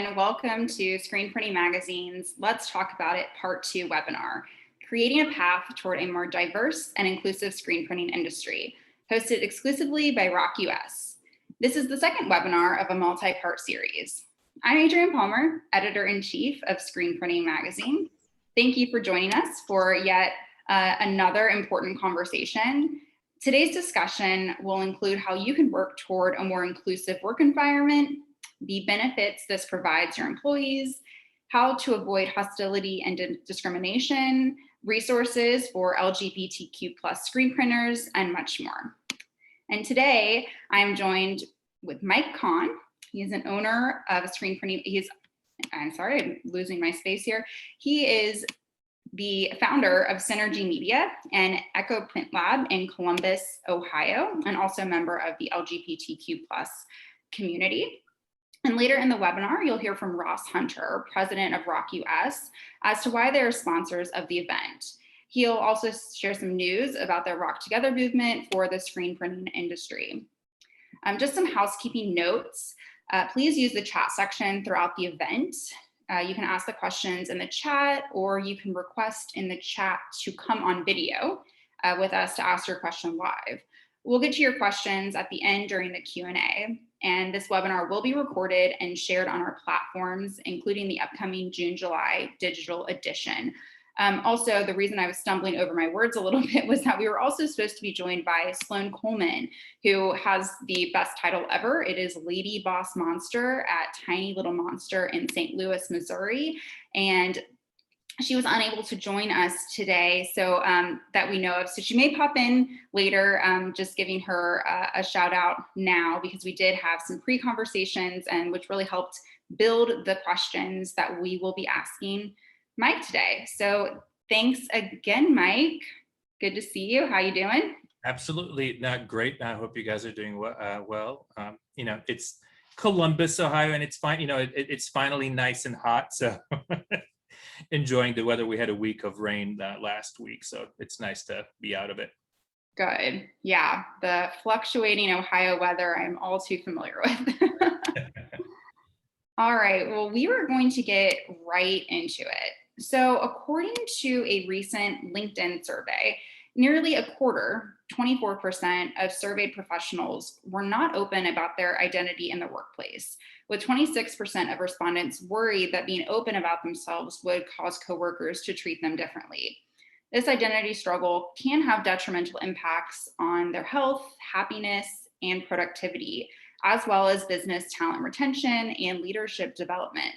and welcome to Screen Printing Magazine's Let's Talk About It Part 2 webinar, Creating a Path Toward a More Diverse and Inclusive Screen Printing Industry, hosted exclusively by Rock US. This is the second webinar of a multi-part series. I'm Adrienne Palmer, Editor-in-Chief of Screen Printing Magazine. Thank you for joining us for yet another important conversation. Today's discussion will include how you can work toward a more inclusive work environment, the benefits this provides your employees, how to avoid hostility and discrimination, resources for LGBTQ+ screen printers, and much more. And today I'm joined with Mike Kahn. He is an owner of Screen Printing. I'm sorry, I'm losing my space here. He is the founder of Synergy Media and Echo Print Lab in Columbus, Ohio, and also a member of the LGBTQ+ community. And later in the webinar, you'll hear from Ross Hunter, president of Rock US, as to why they are sponsors of the event. He'll also share some news about their Rock Together movement for the screen printing industry. Just some housekeeping notes. Please use the chat section throughout the event. You can ask the questions in the chat, or you can request in the chat to come on video with us to ask your question live. We'll get to your questions at the end during the Q&A, and this webinar will be recorded and shared on our platforms, including the upcoming June-July digital edition. Also, the reason I was stumbling over my words a little bit was that we were also supposed to be joined by Sloan Coleman, who has the best title ever. It is Lady Boss Monster at Tiny Little Monster in St. Louis, Missouri. And she was unable to join us today, so that we know of. So she may pop in later, just giving her a shout out now, because we did have some pre-conversations and which really helped build the questions that we will be asking Mike today. So thanks again, Mike. Good to see you. How you doing? Absolutely, great. I hope you guys are doing well. It's Columbus, Ohio, and it's fine. It's finally nice and hot, so enjoying the weather. We had a week of rain last week, so it's nice to be out of it. Good. Yeah, the fluctuating Ohio weather I'm all too familiar with. All right, well, we were going to get right into it. So according to a recent LinkedIn survey, nearly a quarter, 24% of surveyed professionals were not open about their identity in the workplace, with 26% of respondents worried that being open about themselves would cause coworkers to treat them differently. This identity struggle can have detrimental impacts on their health, happiness, and productivity, as well as business talent retention and leadership development.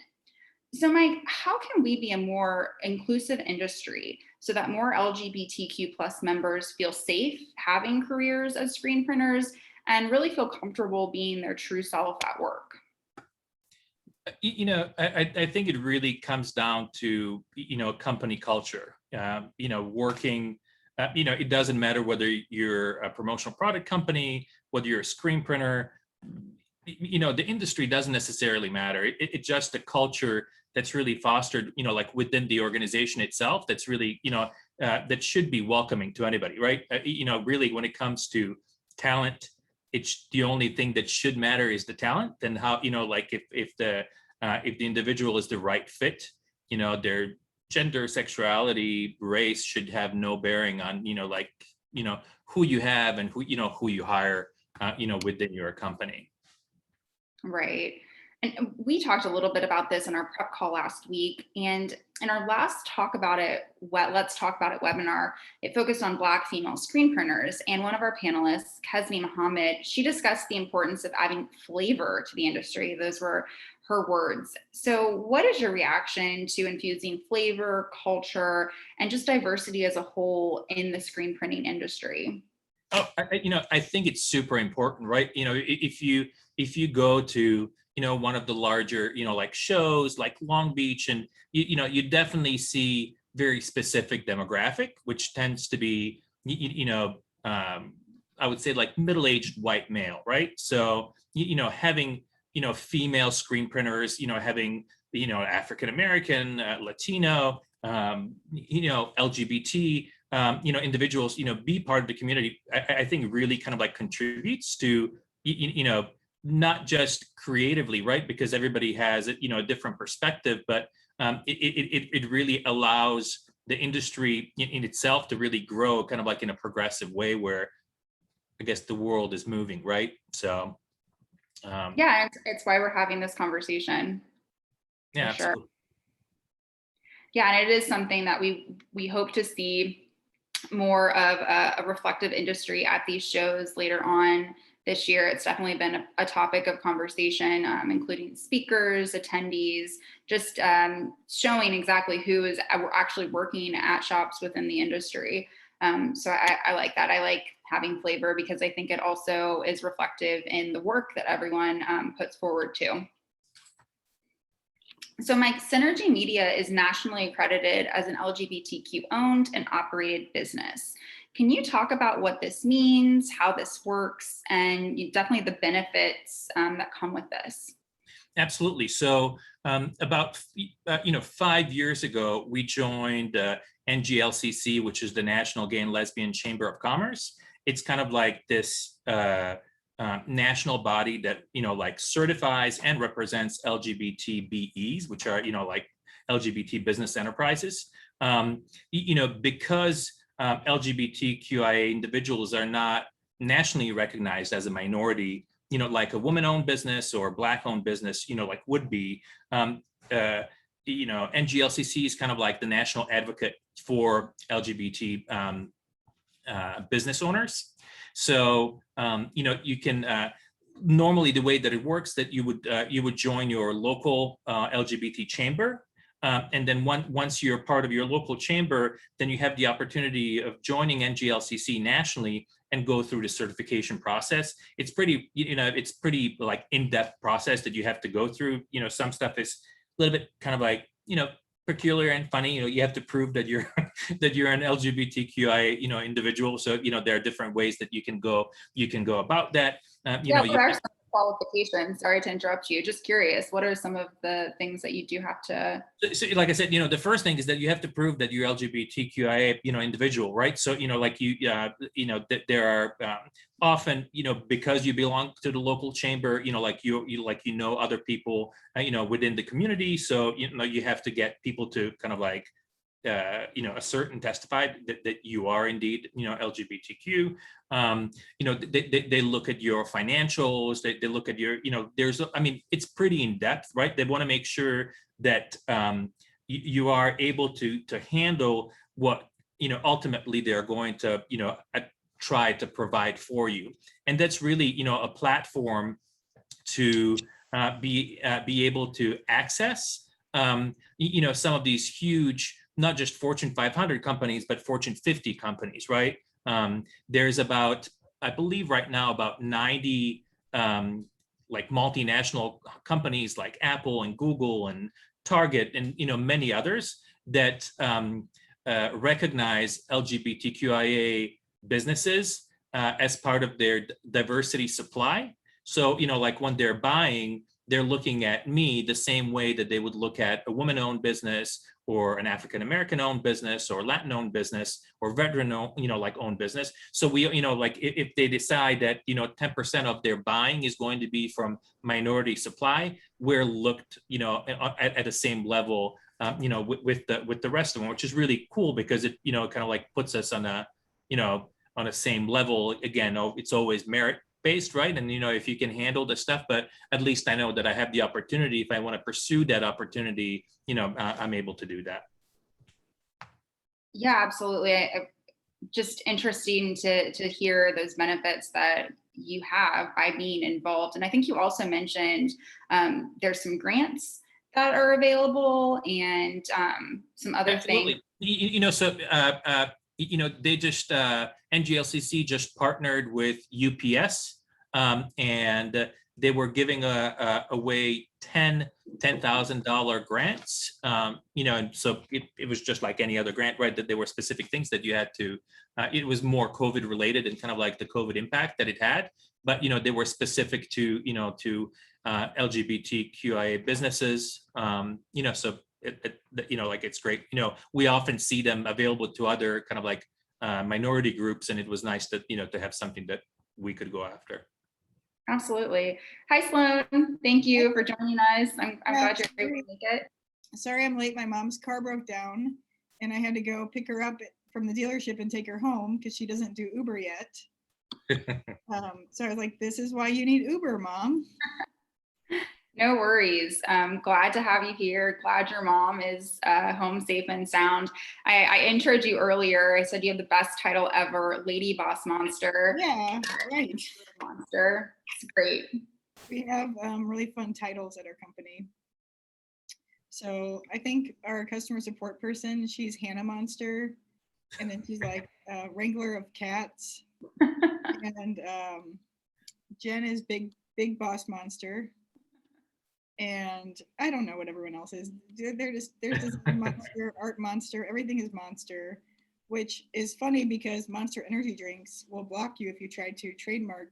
So Mike, how can we be a more inclusive industry so that more LGBTQ+ members feel safe having careers as screen printers and really feel comfortable being their true self at work? I think it really comes down to, company culture, working, it doesn't matter whether you're a promotional product company, whether you're a screen printer, the industry doesn't necessarily matter. It's just the culture that's really fostered, like within the organization itself, that's really, that should be welcoming to anybody, right? Really when it comes to talent, it's the only thing that should matter is the talent, and how, like if the individual is the right fit, their gender, sexuality, race should have no bearing on, who you have and who you hire, within your company. Right. And we talked a little bit about this in our prep call last week. And in our last Let's Talk About It webinar, it focused on Black female screen printers. And one of our panelists, Kesni Muhammad, she discussed the importance of adding flavor to the industry. Those were her words. So what is your reaction to infusing flavor, culture, and just diversity as a whole in the screen printing industry? Oh, I think it's super important, right? If you go to, one of the larger, like shows like Long Beach, and you definitely see very specific demographic, which tends to be, I would say like middle-aged white male, right? So, having, female screen printers, having, African American, Latino, LGBT, individuals, be part of the community, I think really kind of like contributes to, not just creatively, right? Because everybody has, a different perspective, but it really allows the industry in itself to really grow kind of like in a progressive way where I guess the world is moving, right? So, Yeah, it's why we're having this conversation yeah, for sure. absolutely. Yeah, and it is something that we hope to see more of a reflective industry at these shows later on this year. It's definitely been a topic of conversation, including speakers, attendees, just showing exactly who is actually working at shops within the industry. So I like that. I like having flavor because I think it also is reflective in the work that everyone puts forward too. So Mike, Synergy Media is nationally accredited as an LGBTQ owned and operated business. Can you talk about what this means, how this works, and definitely the benefits that come with this? Absolutely. So about 5 years ago, we joined NGLCC, which is the National Gay and Lesbian Chamber of Commerce. It's kind of like this national body that like certifies and represents LGBT BEs, which are like LGBT business enterprises. Because LGBTQIA individuals are not nationally recognized as a minority, like a woman-owned business or Black-owned business, like would be. NGLCC is kind of like the national advocate for LGBT business owners. So, you can normally the way that it works that you would join your local LGBT chamber. And then once you're part of your local chamber, then you have the opportunity of joining NGLCC nationally and go through the certification process. It's pretty, it's pretty like in-depth process that you have to go through. Some stuff is a little bit kind of like, peculiar and funny. You have to prove that you're that you're an LGBTQI, individual. So, there are different ways that you can go about that. Yeah, what are some qualifications? Sorry to interrupt you. Just curious, what are some of the things that you do have to? So, like I said, the first thing is that you have to prove that you're LGBTQIA, individual, right? So, like that there are often, because you belong to the local chamber, like you other people, within the community. So, you have to get people to kind of like assert and testify that you are indeed, LGBTQ. They look at your financials, they look at your, it's pretty in depth, right? They want to make sure that you are able to handle what, ultimately they're going to, try to provide for you. And that's really, a platform to be able to access, some of these huge, not just Fortune 500 companies, but Fortune 50 companies, right? There's about, I believe right now, about 90 like multinational companies like Apple and Google and Target and many others that recognize LGBTQIA businesses as part of their diversity supply. So, like when they're buying, they're looking at me the same way that they would look at a woman-owned business or an African-American-owned business or Latin-owned business or veteran-owned, like owned business. So we, like if they decide that, 10% of their buying is going to be from minority supply, we're looked, at the same level, with the rest of them, which is really cool because it, kind of like puts us on a, on a same level. Again, it's always merit based, right? And if you can handle the stuff, but at least I know that I have the opportunity. If I want to pursue that opportunity, I'm able to do that. Yeah, absolutely. Just interesting to hear those benefits that you have by being involved. And I think you also mentioned there's some grants that are available and some other Absolutely. things. So they just NGLCC just partnered with UPS, and they were giving away $10,000 grants. And so it was just like any other grant, right? That there were specific things that you had to. It was more COVID related and kind of like the COVID impact that it had, but they were specific to to LGBTQIA businesses. So. Like it's great. We often see them available to other kind of like minority groups, and it was nice that to have something that we could go after. Absolutely. Hi, Sloan. Thank you for joining us. I'm Yeah, glad you're able to make it. sorry I'm late. My mom's car broke down and I had to go pick her up from the dealership and take her home because she doesn't do Uber yet. So I was like, this is why you need Uber, Mom. No worries. Glad to have you here. Glad your mom is home safe and sound. I introed you earlier. I said you have the best title ever, Lady Boss Monster. Yeah, right. Monster. It's great. We have really fun titles at our company. So I think our customer support person, she's Hannah Monster. And then she's like Wrangler of Cats. And Jen is Big Boss Monster. And I don't know what everyone else is. There's this monster, art monster, everything is monster, which is funny because Monster energy drinks will block you if you try to trademark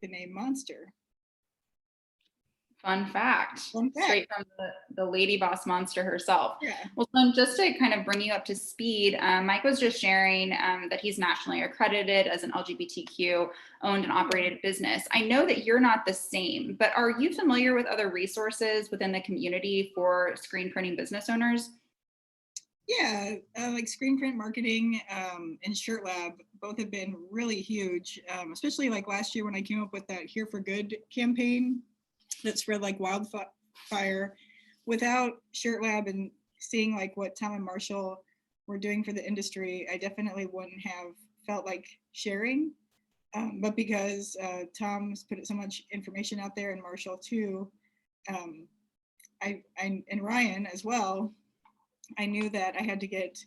the name Monster. Fun fact. Fun fact. Straight from the Lady Boss Monster herself. Yeah. Well, so just to kind of bring you up to speed, Mike was just sharing that he's nationally accredited as an LGBTQ owned and operated business. I know that you're not the same, but are you familiar with other resources within the community for screen printing business owners? Yeah, like Screen Print Marketing and Shirt Lab both have been really huge, especially like last year when I came up with that Here for Good campaign that spread like wildfire. Without Shirt Lab and seeing like what Tom and Marshall were doing for the industry, I definitely wouldn't have felt like sharing. But because Tom's put so much information out there and Marshall too, and Ryan as well, I knew that I had to get,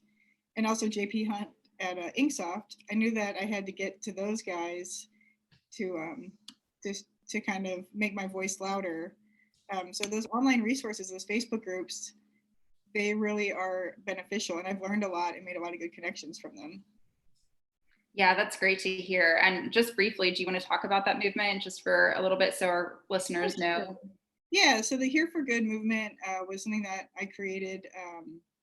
and also JP Hunt at Inksoft, I knew that I had to get to those guys to kind of make my voice louder. So those online resources, those Facebook groups, they really are beneficial, and I've learned a lot and made a lot of good connections from them. Yeah, that's great to hear. And just briefly, do you want to talk about that movement just for a little bit so our listeners know? Yeah, so the Here for Good movement was something that I created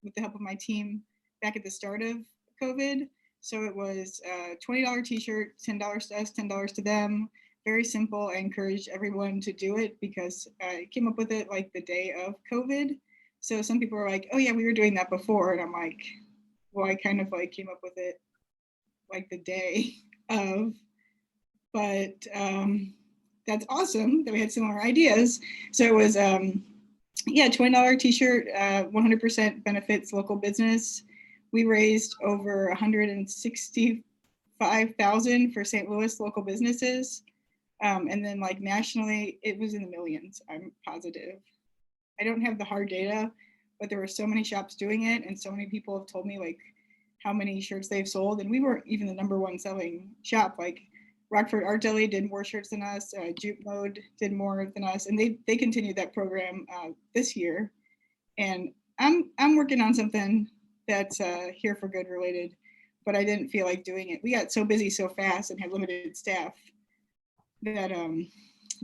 with the help of my team back at the start of COVID. So it was a $20 t-shirt, $10 to us, $10 to them. Very simple. I encourage everyone to do it because I came up with it like the day of COVID. So some people were like, oh yeah, we were doing that before. And I'm like, well, I kind of like came up with it like the day of, but that's awesome that we had similar ideas. So it was, yeah, $20 t-shirt, 100% benefits local business. We raised over 165,000 for St. Louis local businesses. And then like nationally, it was in the millions, I'm positive. I don't have the hard data, but there were so many shops doing it and so many people have told me like how many shirts they've sold. And we weren't even the #1 selling shop. Like Rockford Art Deli did more shirts than us. Jute Mode did more than us, and they continued that program this year. And I'm working on something that's Here for Good related, but I didn't feel like doing it. We got so busy so fast and had limited staff that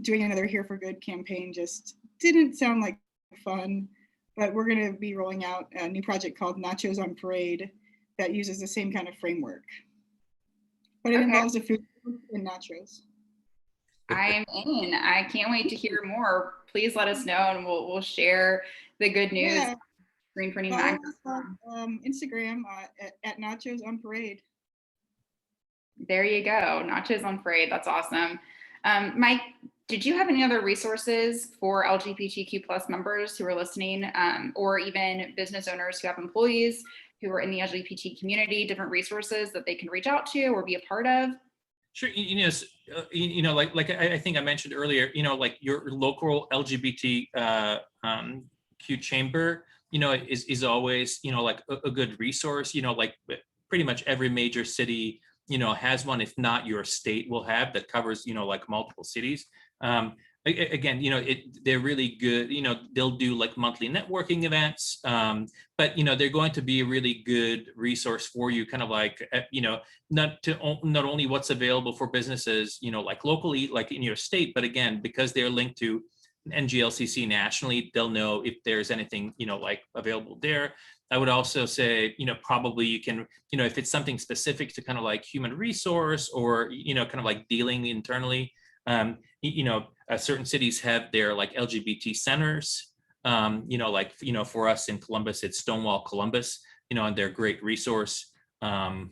doing another Here for Good campaign just didn't sound like fun. But we're going to be rolling out a new project called Nachos on Parade that uses the same kind of framework, but it involves a food and nachos. I'm in. I can't wait to hear more. Please let us know and we'll share the good news. Yeah. Screen Printing Follow Magazine. us on Instagram at Nachos on Parade. There you go. Nachos on Parade. That's awesome. Mike, did you have any other resources for LGBTQ plus members who are listening, or even business owners who have employees who are in the LGBT community, different resources that they can reach out to or be a part of? Sure. Like I think I mentioned earlier, like your local LGBT Q chamber, is always, like a good resource. Like pretty much every major city, has one. If not, your state will have that covers, like multiple cities. Again, they're really good. They'll do like monthly networking events, but they're going to be a really good resource for you, kind of like not only what's available for businesses, like locally, like in your state, but again, because they're linked to NGLCC nationally, they'll know if there's anything like available there. I would also say, probably you can, if it's something specific to kind of like human resource or kind of like dealing internally. certain cities have their like LGBT centers. For us in Columbus, it's Stonewall Columbus, and they're a great resource. Again,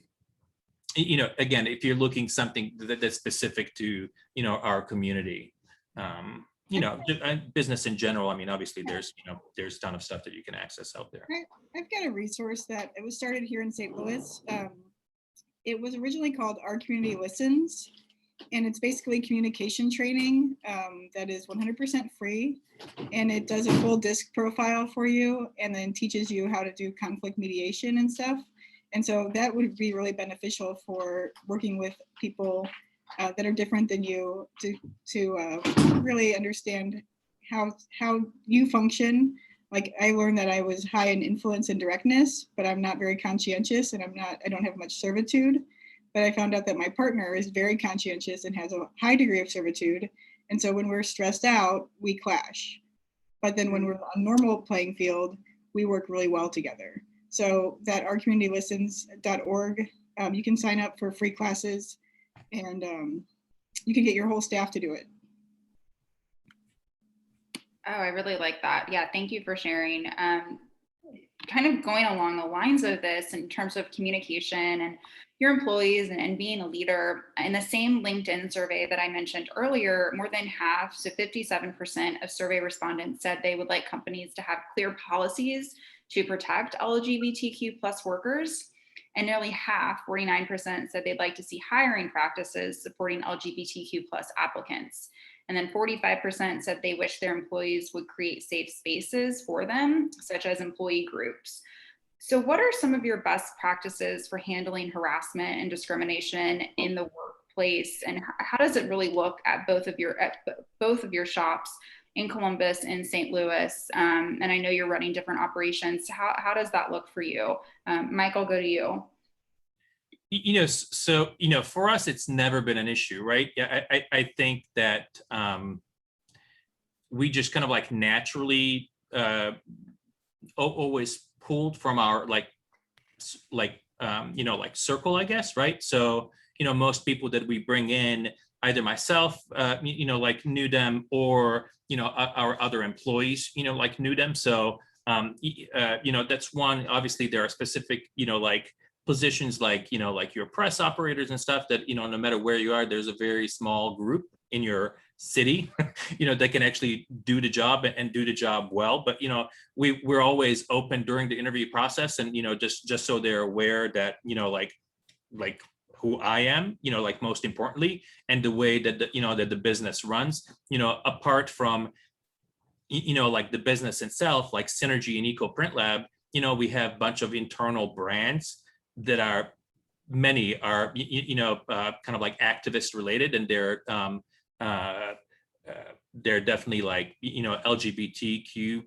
if you're looking something that's specific to, our community, business in general, I mean, obviously there's a ton of stuff that you can access out there. I've got a resource that it was started here in St. Louis. It was originally called Our Community Listens, and it's basically communication training that is 100% free, and it does a full DISC profile for you and then teaches you how to do conflict mediation and stuff. And so that would be really beneficial for working with people that are different than you to really understand how you function. Like, I learned that I was high in influence and directness, but I'm not very conscientious, and I don't have much servitude. But I found out that my partner is very conscientious and has a high degree of servitude. And so when we're stressed out, we clash. But then when we're on normal playing field, we work really well together. So that ourcommunitylistens.org, you can sign up for free classes, and you can get your whole staff to do it. Oh, I really like that. Yeah, thank you for sharing. Kind of going along the lines of this in terms of communication and your employees and being a leader, in the same LinkedIn survey that I mentioned earlier, more than half, so 57% of survey respondents said they would like companies to have clear policies to protect LGBTQ plus workers. And nearly half, 49%, said they'd like to see hiring practices supporting LGBTQ plus applicants. And then 45% said they wish their employees would create safe spaces for them, such as employee groups. So what are some of your best practices for handling harassment and discrimination in the workplace? And how does it really look at both of your shops in Columbus and St. Louis? And I know you're running different operations. How does that look for you? Mike, I'll go to you. For us, it's never been an issue, right? Yeah, I think that we just kind of like naturally always pulled from our circle, I guess, right? So, most people that we bring in, either myself, knew them, or, our other employees, knew them. So, that's one. Obviously, there are specific, positions like your press operators and stuff that, no matter where you are, there's a very small group in your city, that can actually do the job and do the job well. But, we're always open during the interview process, and, just so they're aware that, like who I am, most importantly, and the way that that the business runs, apart from, the business itself, like Synergy and Eco Print Lab, we have a bunch of internal brands that are, many are, kind of like activist related, and they're definitely like, LGBTQ,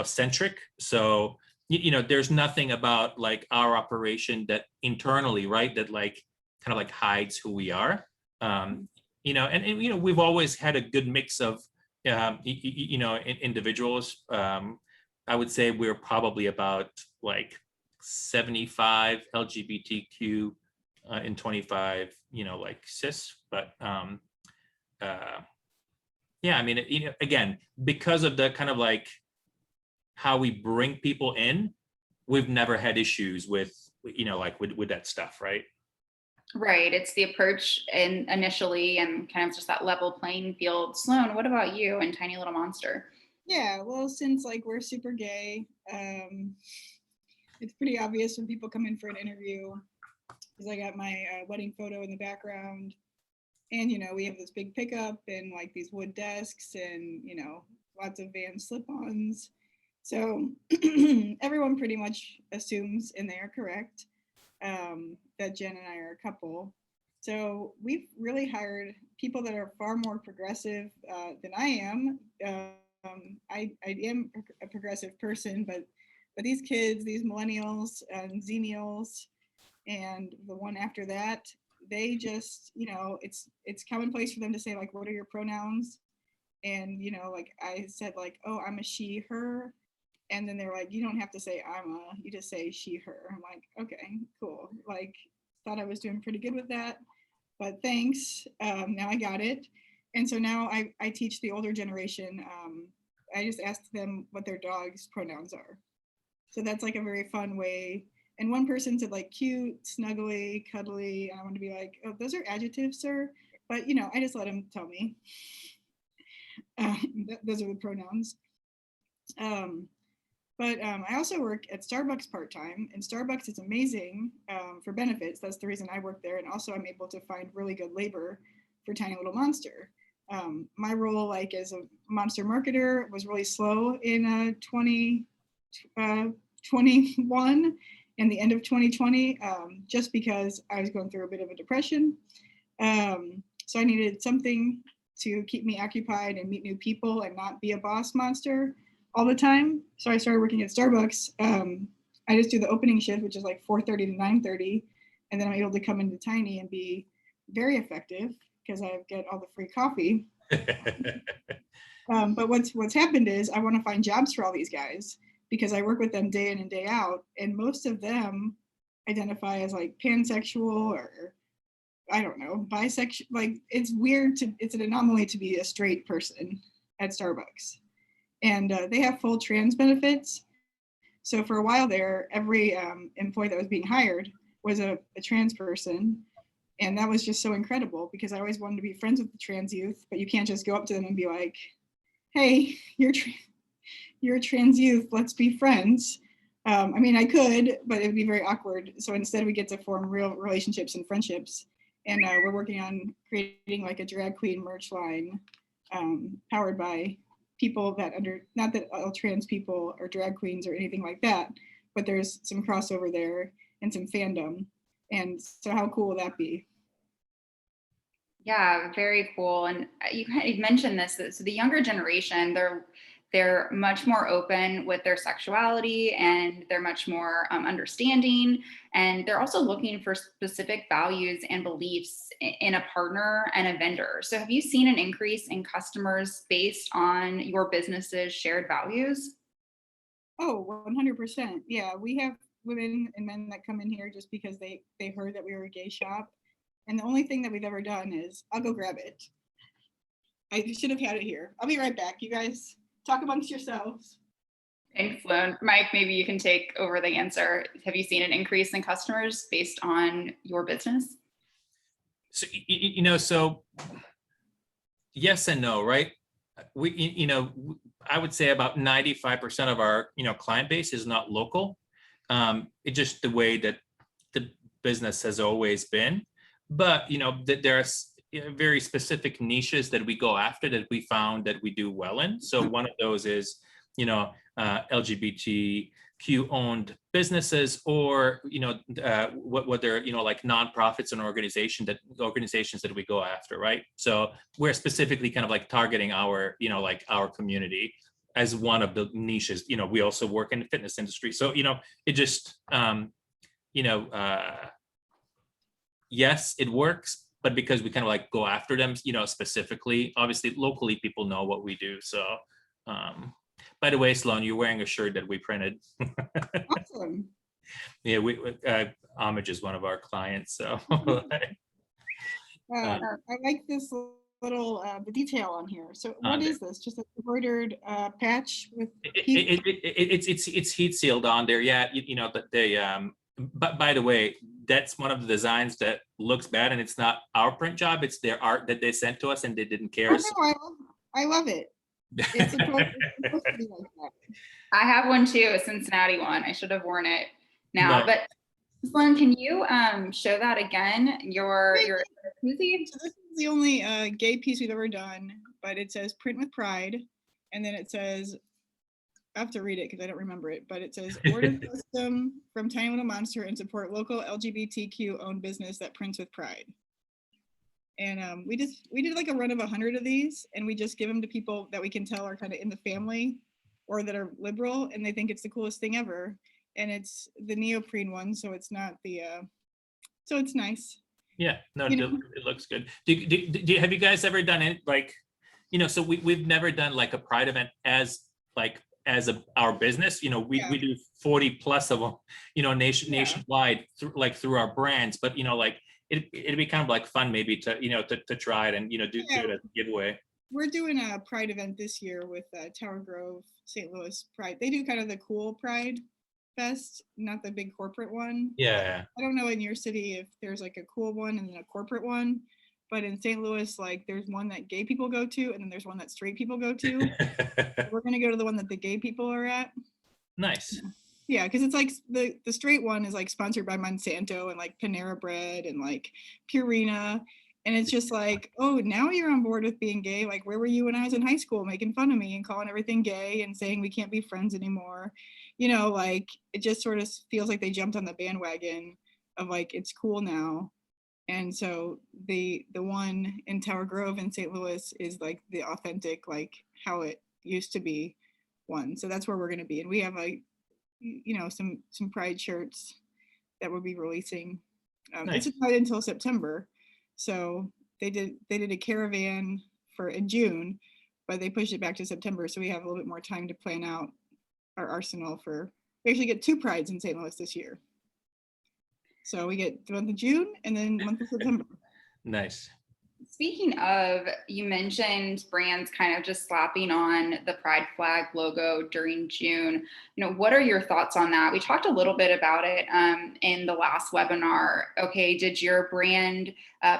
centric. So, there's nothing about like our operation that internally, right, that like kind of like hides who we are. And we've always had a good mix of, individuals. I would say we're probably about like 75 LGBTQ and 25, like cis. But yeah, I mean, again, because of the kind of like how we bring people in, we've never had issues with, with that stuff, right? Right. It's the approach initially and kind of just that level playing field. Sloan, what about you and Tiny Little Monster? Yeah, well, since like we're super gay, it's pretty obvious when people come in for an interview, because I got my wedding photo in the background, and we have this big pickup and like these wood desks and lots of Van slip-ons. So everyone pretty much assumes, and they are correct, that Jen and I are a couple. So we've really hired people that are far more progressive than I am. I am a progressive person, but these kids, these millennials and Xenials, and the one after that, they just, it's commonplace for them to say like, what are your pronouns? And, like I said, like, oh, I'm a she, her. And then they're like, you don't have to say you just say she, her. I'm like, okay, cool. Like, thought I was doing pretty good with that, but thanks. Now I got it. And so now I teach the older generation. I just asked them what their dog's pronouns are. So that's like a very fun way. And one person said like cute, snuggly, cuddly. And I want to be like, oh, those are adjectives, sir. But I just let them tell me. Those are the pronouns. But I also work at Starbucks part-time, and Starbucks is amazing for benefits. That's the reason I work there. And also I'm able to find really good labor for Tiny Little Monster. My role, like as a monster marketer, was really slow in 2021 and the end of 2020, just because I was going through a bit of a depression. So I needed something to keep me occupied and meet new people and not be a boss monster all the time. So I started working at Starbucks. I just do the opening shift, which is like 4:30 to 9:30. And then I'm able to come into Tiny and be very effective because I get all the free coffee. But what's happened is I want to find jobs for all these guys because I work with them day in and day out. And most of them identify as like pansexual or I don't know, bisexual. Like it's an anomaly to be a straight person at Starbucks. And they have full trans benefits. So for a while there, every employee that was being hired was a trans person. And that was just so incredible because I always wanted to be friends with the trans youth, but you can't just go up to them and be like, hey, you're a trans youth, let's be friends. I mean, I could, but it would be very awkward. So instead we get to form real relationships and friendships. And we're working on creating like a drag queen merch line powered by people that not that all trans people are drag queens or anything like that, but there's some crossover there and some fandom. And so how cool will that be? Yeah, very cool. And you kind of mentioned this, so the younger generation, they're much more open with their sexuality and they're much more understanding. And they're also looking for specific values and beliefs in a partner and a vendor. So have you seen an increase in customers based on your business's shared values? Oh, 100%. Yeah, we have women and men that come in here just because they heard that we were a gay shop. And the only thing that we've ever done is, I'll go grab it. I should have had it here. I'll be right back. You guys talk amongst yourselves. Thanks, Sloan. Mike, maybe you can take over the answer. Have you seen an increase in customers based on your business? So, so yes and no, right? I would say about 95% of our, client base is not local. It's just the way that the business has always been. But, there are very specific niches that we go after that we found that we do well in. So one of those is, LGBTQ owned businesses or, what they're, like nonprofits and organizations that we go after, right? So we're specifically kind of like targeting our, our community as one of the niches. We also work in the fitness industry. So, it just, yes, it works, but because we kind of like go after them, specifically, obviously locally people know what we do. So, by the way, Sloan, you're wearing a shirt that we printed. Awesome. Yeah, Homage is one of our clients. So, I like this little the detail on here. So what is this? Just a embroidered patch with it's heat sealed on there. Yeah, but by the way, that's one of the designs that looks bad, and it's not our print job. It's their art that they sent to us, and they didn't care. Oh, no, I love it. It's supposed to be like that. I have one too, a Cincinnati one. I should have worn it now. No. But Sloan, can you show that again? Your koozie? So this is the only gay piece we've ever done, but it says "Print with Pride," and then it says, I have to read it because I don't remember it, but it says order custom from Tiny Little Monster and support local LGBTQ owned business that prints with pride. And we did like a run of 100 of these, and we just give them to people that we can tell are kind of in the family or that are liberal, and they think it's the coolest thing ever. And it's the neoprene one, so it's not the so it's nice. Yeah, no, it looks good. Have you guys ever done it like, so we've never done like a pride event as our business. We do 40 plus of them, nationwide through our brands, but like it'd be kind of like fun maybe to, to try it and, do Yeah. it as a giveaway. We're doing a Pride event this year with Tower Grove, St. Louis Pride. They do kind of the cool Pride Fest, not the big corporate one. Yeah. I don't know in your city if there's like a cool one and then a corporate one, but in St. Louis, like there's one that gay people go to, and then there's one that straight people go to. We're gonna go to the one that the gay people are at. Nice. Yeah, because it's like the straight one is like sponsored by Monsanto and like Panera Bread and like Purina. And it's just like, oh, now you're on board with being gay. Like, where were you when I was in high school making fun of me and calling everything gay and saying we can't be friends anymore? Like it just sort of feels like they jumped on the bandwagon of like, it's cool now. And so the one in Tower Grove in St. Louis is like the authentic, like how it used to be one. So that's where we're going to be. And we have like, some Pride shirts that we'll be releasing. Nice. It's not until September. So they did a caravan in June, but they pushed it back to September. So we have a little bit more time to plan out our arsenal we actually get 2 Prides in St. Louis this year. So we get the month of June and then the month of September. Nice. Speaking of, you mentioned brands kind of just slapping on the Pride flag logo during June. What are your thoughts on that? We talked a little bit about it in the last webinar. Okay, did your brand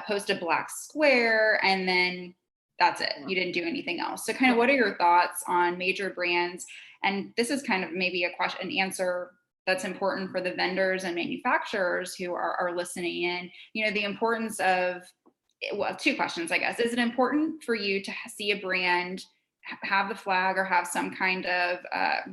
post a black square and then that's it? You didn't do anything else. So kind of what are your thoughts on major brands? And this is kind of maybe an answer that's important for the vendors and manufacturers who are listening in. The importance of, well, 2 questions, I guess. Is it important for you to see a brand have the flag or have some kind of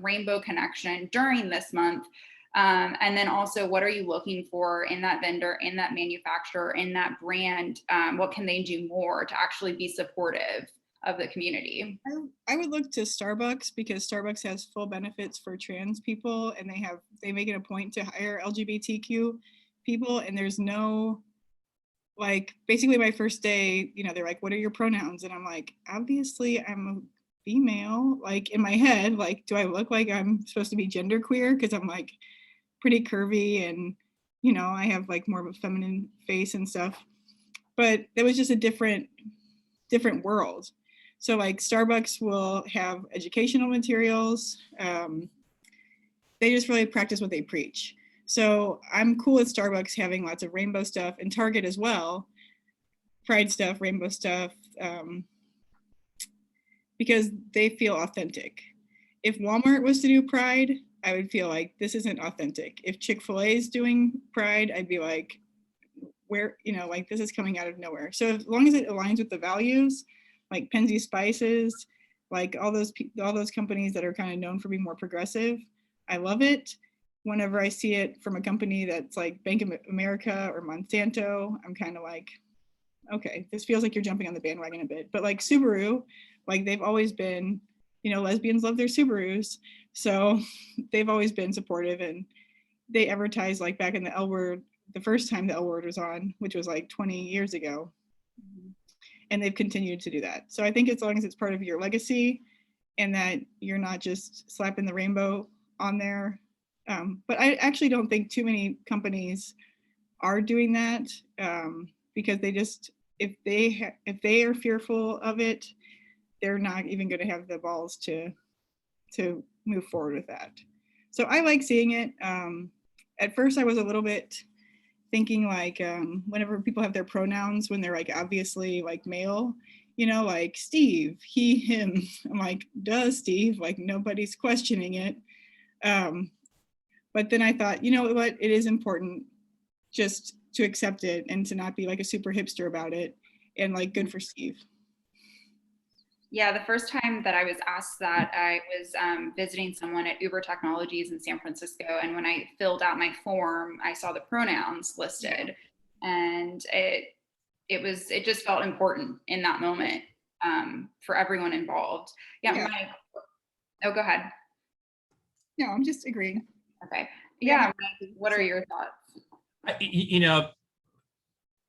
rainbow connection during this month? And then also, what are you looking for in that vendor, in that manufacturer, in that brand? What can they do more to actually be supportive of the community? I would look to Starbucks because Starbucks has full benefits for trans people, and they make it a point to hire LGBTQ people, and there's no, like, basically my first day, they're like, what are your pronouns? And I'm like, obviously I'm a female. Like, in my head, like, do I look like I'm supposed to be genderqueer? Because I'm like pretty curvy and, I have like more of a feminine face and stuff. But it was just a different world. So like Starbucks will have educational materials. They just really practice what they preach. So I'm cool with Starbucks having lots of rainbow stuff, and Target as well, Pride stuff, rainbow stuff, because they feel authentic. If Walmart was to do Pride, I would feel like this isn't authentic. If Chick-fil-A is doing Pride, I'd be like, where, like this is coming out of nowhere. So as long as it aligns with the values, like Penzi Spices, like all those companies that are kind of known for being more progressive, I love it. Whenever I see it from a company that's like Bank of America or Monsanto, I'm kind of like, okay, this feels like you're jumping on the bandwagon a bit. But like Subaru, like they've always been, lesbians love their Subarus. So they've always been supportive, and they advertised like back in the L Word, the first time the L Word was on, which was like 20 years ago. And they've continued to do that. So I think as long as it's part of your legacy and that you're not just slapping the rainbow on there. But I actually don't think too many companies are doing that because they just, if they are fearful of it, they're not even going to have the balls to move forward with that. So I like seeing it. At first I was a little bit thinking like whenever people have their pronouns when they're like obviously like male, like Steve, he, him, I'm like, duh, Steve, like nobody's questioning it. But then I thought, you know what, it is important just to accept it and to not be like a super hipster about it, and like good for Steve. Yeah, the first time that I was asked that, I was visiting someone at Uber Technologies in San Francisco. And when I filled out my form, I saw the pronouns listed. And it just felt important in that moment for everyone involved. Yeah. Mike, oh, go ahead. No, I'm just agreeing. Okay. Yeah, Mike, what are your thoughts?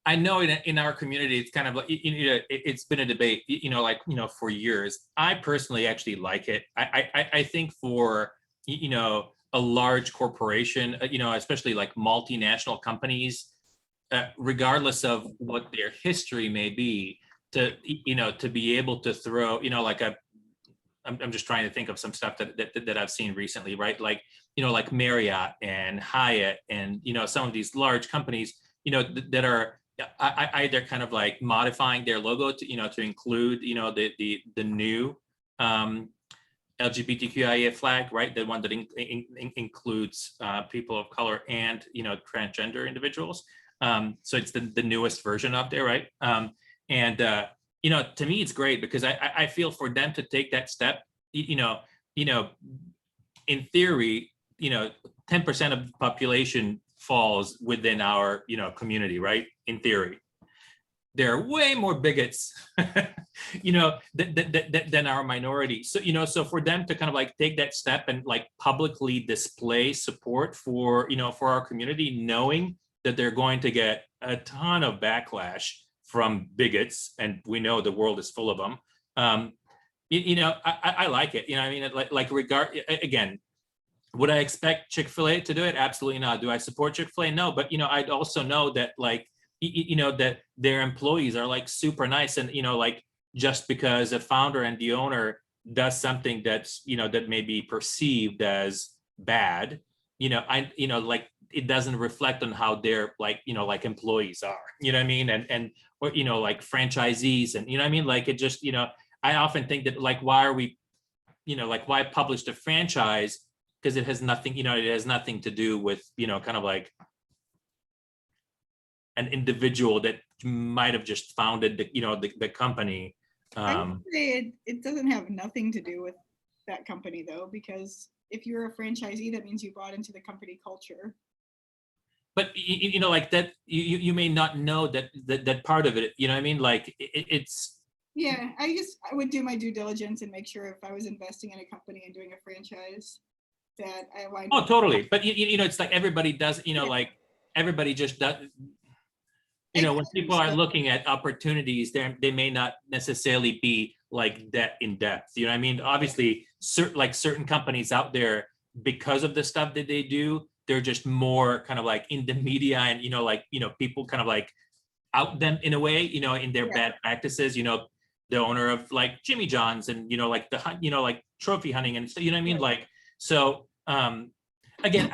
I know in our community, it's kind of like, it's been a debate, for years. I personally actually like it. I think for, a large corporation, especially like multinational companies, regardless of what their history may be, to be able to throw, like I'm just trying to think of some stuff that I've seen recently, right? Like, like Marriott and Hyatt and, some of these large companies, that are either kind of like modifying their logo to, to include, the new LGBTQIA flag, right? The one that includes people of color and, transgender individuals. So it's the newest version up there, right? And to me, it's great because I feel for them to take that step, in theory, 10% of the population falls within our, community, right? In theory. There are way more bigots, than our minority. So, so for them to kind of like take that step and like publicly display support for, for our community, knowing that they're going to get a ton of backlash from bigots, and we know the world is full of them. I like it. I mean, again, would I expect Chick-fil-A to do it? Absolutely not. Do I support Chick-fil-A? No, but I'd also know that like, that their employees are like super nice, and like just because a founder and the owner does something that's that may be perceived as bad, like it doesn't reflect on how their like like employees are, what I mean, and or like franchisees, and what I mean, like it just I often think that like why are we like why publish the franchise, because it has nothing it has nothing to do with kind of like an individual that might have just founded the company. I would say it doesn't have nothing to do with that company though, because if you're a franchisee, that means you bought into the company culture. But like that, you may not know that part of it. What I mean, like it's. Yeah, I would do my due diligence and make sure if I was investing in a company and doing a franchise that I aligned. Oh, totally. But it's like everybody does. Like everybody just does. When people are looking at opportunities, they may not necessarily be like that in depth. What I mean? Obviously, certain companies out there, because of the stuff that they do, they're just more kind of like in the media, and people kind of like out them in a way, in their bad practices. The owner of like Jimmy John's and like the like trophy hunting and stuff. What I mean? Like so. Again,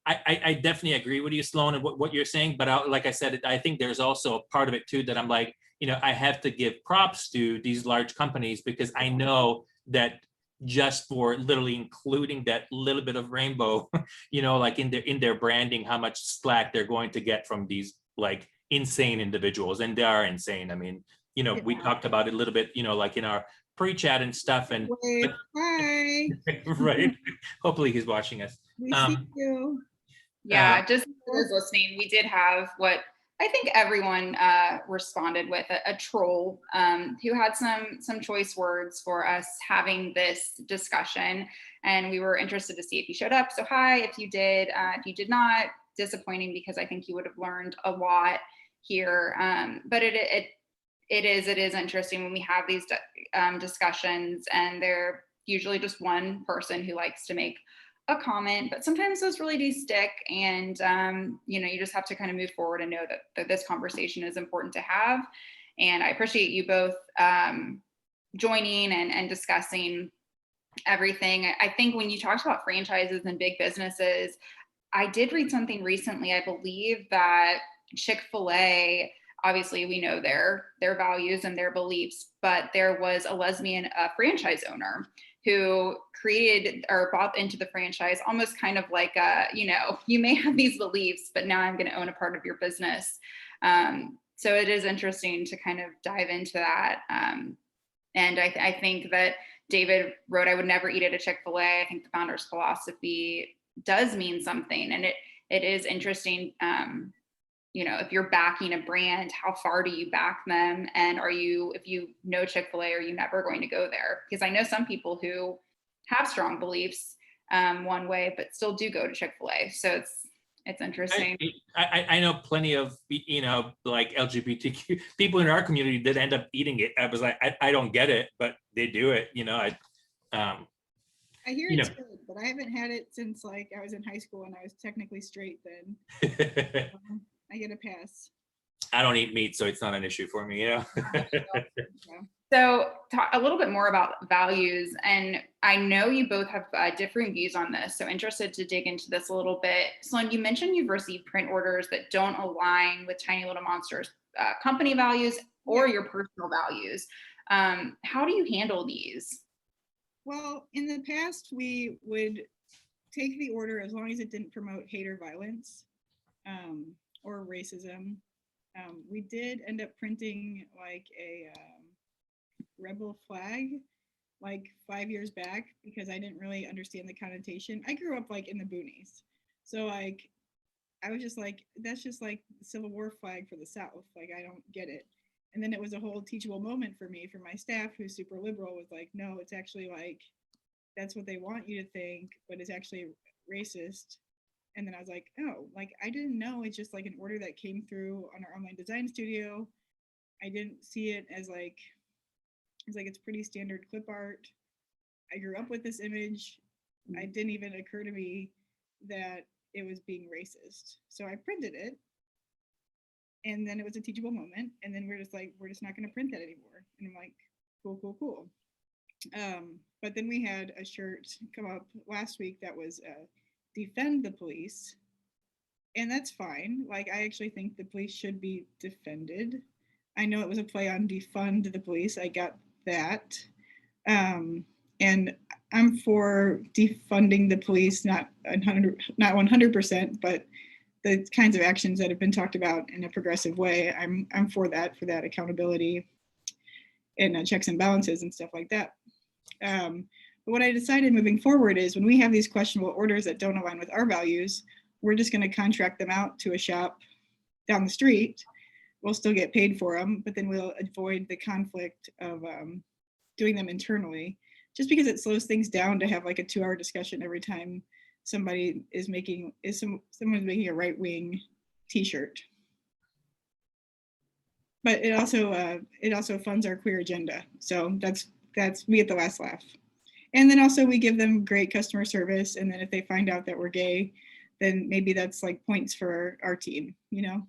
I definitely agree with you, Sloan, and what you're saying. But like I said, I think there's also a part of it too that I'm like, I have to give props to these large companies, because I know that just for literally including that little bit of rainbow, like in their branding, how much slack they're going to get from these like insane individuals, and they are insane. I mean, we talked about it a little bit, like in our pre-chat and stuff, and Hi. right. Hopefully he's watching us. We see you. Yeah, just for those listening, we did have what I think everyone responded with, a troll who had some choice words for us having this discussion, and we were interested to see if you showed up. So hi, if you did. If you did not, disappointing, because I think you would have learned a lot here. But it is interesting when we have these discussions, and they're usually just one person who likes to make a comment, but sometimes those really do stick, and you just have to kind of move forward and know that this conversation is important to have. And I appreciate you both joining and discussing everything. I think when you talked about franchises and big businesses, I did read something recently. I believe that Chick-fil-A, obviously we know their values and their beliefs, but there was a lesbian franchise owner who created or bought into the franchise, almost kind of like you may have these beliefs, but now I'm going to own a part of your business. So it is interesting to kind of dive into that. And I think that David wrote, I would never eat at a Chick-fil-A. I think the founder's philosophy does mean something. And it is interesting, if you're backing a brand, how far do you back them? And if you know Chick-fil-A, are you never going to go there? Because I know some people who have strong beliefs one way, but still do go to Chick-fil-A. So it's interesting. I know plenty of, like LGBTQ people in our community that end up eating it. I was like, I don't get it, but they do it, I hear it's good. but I haven't had it since like I was in high school and I was technically straight then. I get a pass. I don't eat meat, so it's not an issue for me, you know? Yeah. So talk a little bit more about values. And I know you both have differing views on this. So interested to dig into this a little bit. Sloan, you mentioned you've received print orders that don't align with Tiny Little Monsters company values or your personal values. How do you handle these? Well, in the past, we would take the order as long as it didn't promote hate or violence or racism. We did end up printing like a rebel flag like 5 years back because I didn't really understand the connotation. I grew up like in the boonies. So like I was just like, that's just like the Civil War flag for the South. Like I don't get it. And then it was a whole teachable moment for me, for my staff who's super liberal, was like, no, it's actually like that's what they want you to think, but it's actually racist. And then I was like, oh, like I didn't know. It's just like an order that came through on our online design studio. I didn't see it as like, it's like it's pretty standard clip art. I grew up with this image. It didn't even occur to me that it was being racist. So I printed it. And then it was a teachable moment. And then we're just like, we're just not going to print that anymore. And I'm like, cool, cool, cool. But then we had a shirt come up last week that was defend the police. And that's fine. Like, I actually think the police should be defended. I know it was a play on defund the police. I got that. And I'm for defunding the police, not 100%, but the kinds of actions that have been talked about in a progressive way. I'm for that accountability and checks and balances and stuff like that. But what I decided moving forward is when we have these questionable orders that don't align with our values, we're just going to contract them out to a shop down the street. We'll still get paid for them, but then we'll avoid the conflict of doing them internally, just because it slows things down to have like a 2-hour discussion every time somebody is making someone's making a right-wing t-shirt. But it also funds our queer agenda. So that's we get the last laugh. And then also we give them great customer service. And then if they find out that we're gay, then maybe that's like points for our team, you know?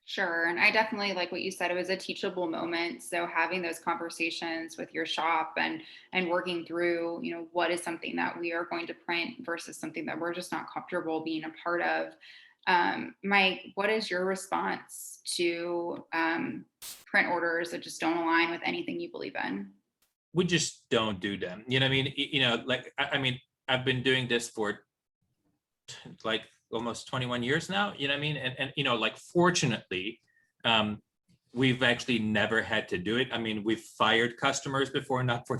Sure. And I definitely like what you said. It was a teachable moment. So having those conversations with your shop and working through, you know, what is something that we are going to print versus something that we're just not comfortable being a part of. Mike, what is your response to print orders that just don't align with anything you believe in? We just don't do them. You know what I mean? You know, like, I mean, I've been doing this for like almost 21 years now, you know what I mean? And you know, like, fortunately, we've actually never had to do it. I mean, we've fired customers before, not for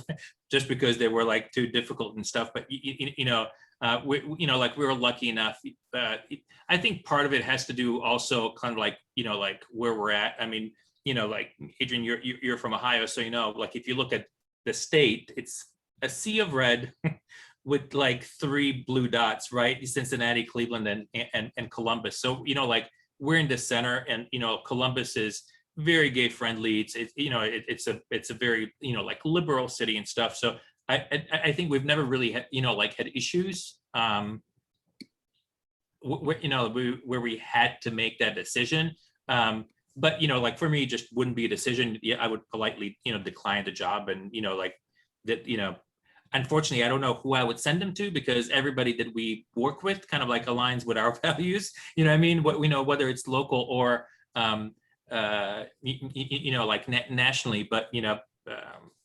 just because they were like too difficult and stuff, but you know, like we were lucky enough. I think part of it has to do also kind of like, you know, like where we're at. I mean, you know, like Adrian, you're from Ohio, so you know, like if you look at the state, it's a sea of red with like 3 blue dots, right? Cincinnati, Cleveland, and Columbus. So, you know, like we're in the center, and you know, Columbus is very gay friendly. It's you know, it's a very, you know, like liberal city and stuff. So I think we've never really had, you know, like had issues you know, where we had to make that decision. But you know, like for me, it just wouldn't be a decision. Yeah, I would politely, you know, decline the job, and you know, like that, you know, unfortunately, I don't know who I would send them to, because everybody that we work with kind of like aligns with our values. You know what I mean? What we know, whether it's local or you know, like nationally. But you know,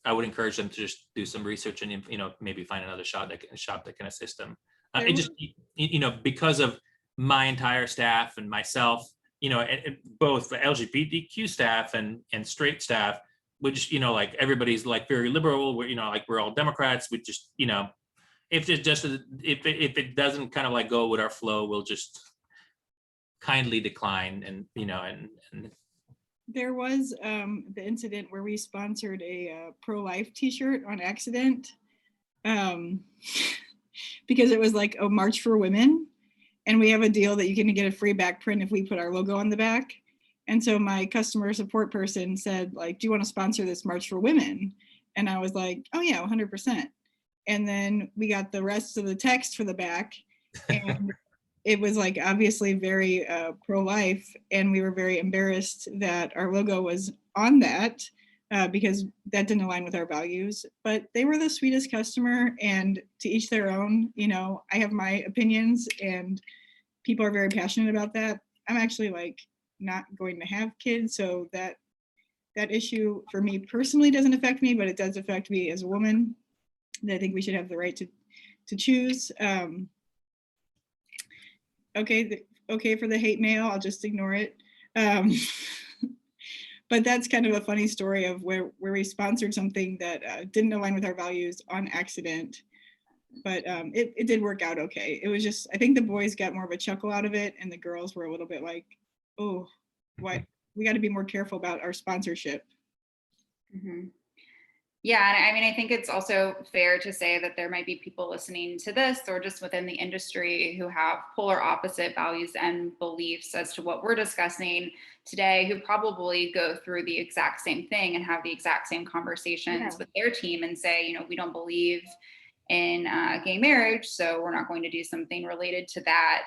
I would encourage them to just do some research and, you know, maybe find another shop that can assist them. It just, you know, because of my entire staff and myself, you know, and both the LGBTQ staff and straight staff, which, you know, like everybody's like very liberal. We're, you know, like we're all Democrats. We just, you know, if it doesn't kind of like go with our flow, we'll just kindly decline. And you know, and there was the incident where we sponsored a pro-life t-shirt on accident because it was like a march for women, and we have a deal that you can get a free back print if we put our logo on the back. And so my customer support person said, like, do you want to sponsor this March for Women? And I was like, oh yeah, 100%. And then we got the rest of the text for the back. And it was like obviously very pro-life. And we were very embarrassed that our logo was on that because that didn't align with our values. But they were the sweetest customer, and to each their own. You know, I have my opinions and people are very passionate about that. I'm actually like not going to have kids, so that issue for me personally doesn't affect me, but it does affect me as a woman. And I think we should have the right to choose. Okay for the hate mail, I'll just ignore it. But that's kind of a funny story of where we sponsored something that didn't align with our values on accident. But it did work out okay. It was just, I think the boys got more of a chuckle out of it, and the girls were a little bit like, oh, what? We got to be more careful about our sponsorship. Mm-hmm. Yeah, and I mean, I think it's also fair to say that there might be people listening to this or just within the industry who have polar opposite values and beliefs as to what we're discussing today, who probably go through the exact same thing and have the exact same conversations with their team and say, you know, we don't believe in gay marriage, so we're not going to do something related to that.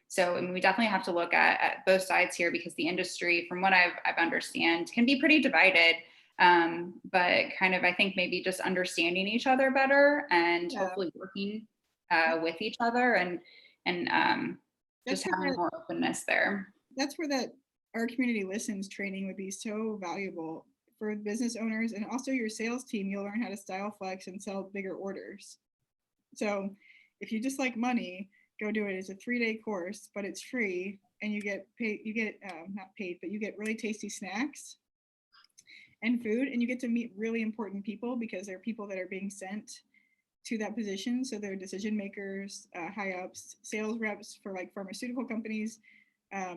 So I mean, we definitely have to look at both sides here, because the industry, from what I've understand, can be pretty divided. But kind of, I think maybe just understanding each other better and hopefully working with each other and just having more openness there. That's where that Our Community Listens training would be so valuable for business owners, and also your sales team. You'll learn how to style flex and sell bigger orders. So if you just like money, go do it. It's a 3-day course, but it's free, and you get paid. You get not paid, but you get really tasty snacks and food, and you get to meet really important people, because they're people that are being sent to that position. So they're decision makers, high ups, sales reps for like pharmaceutical companies,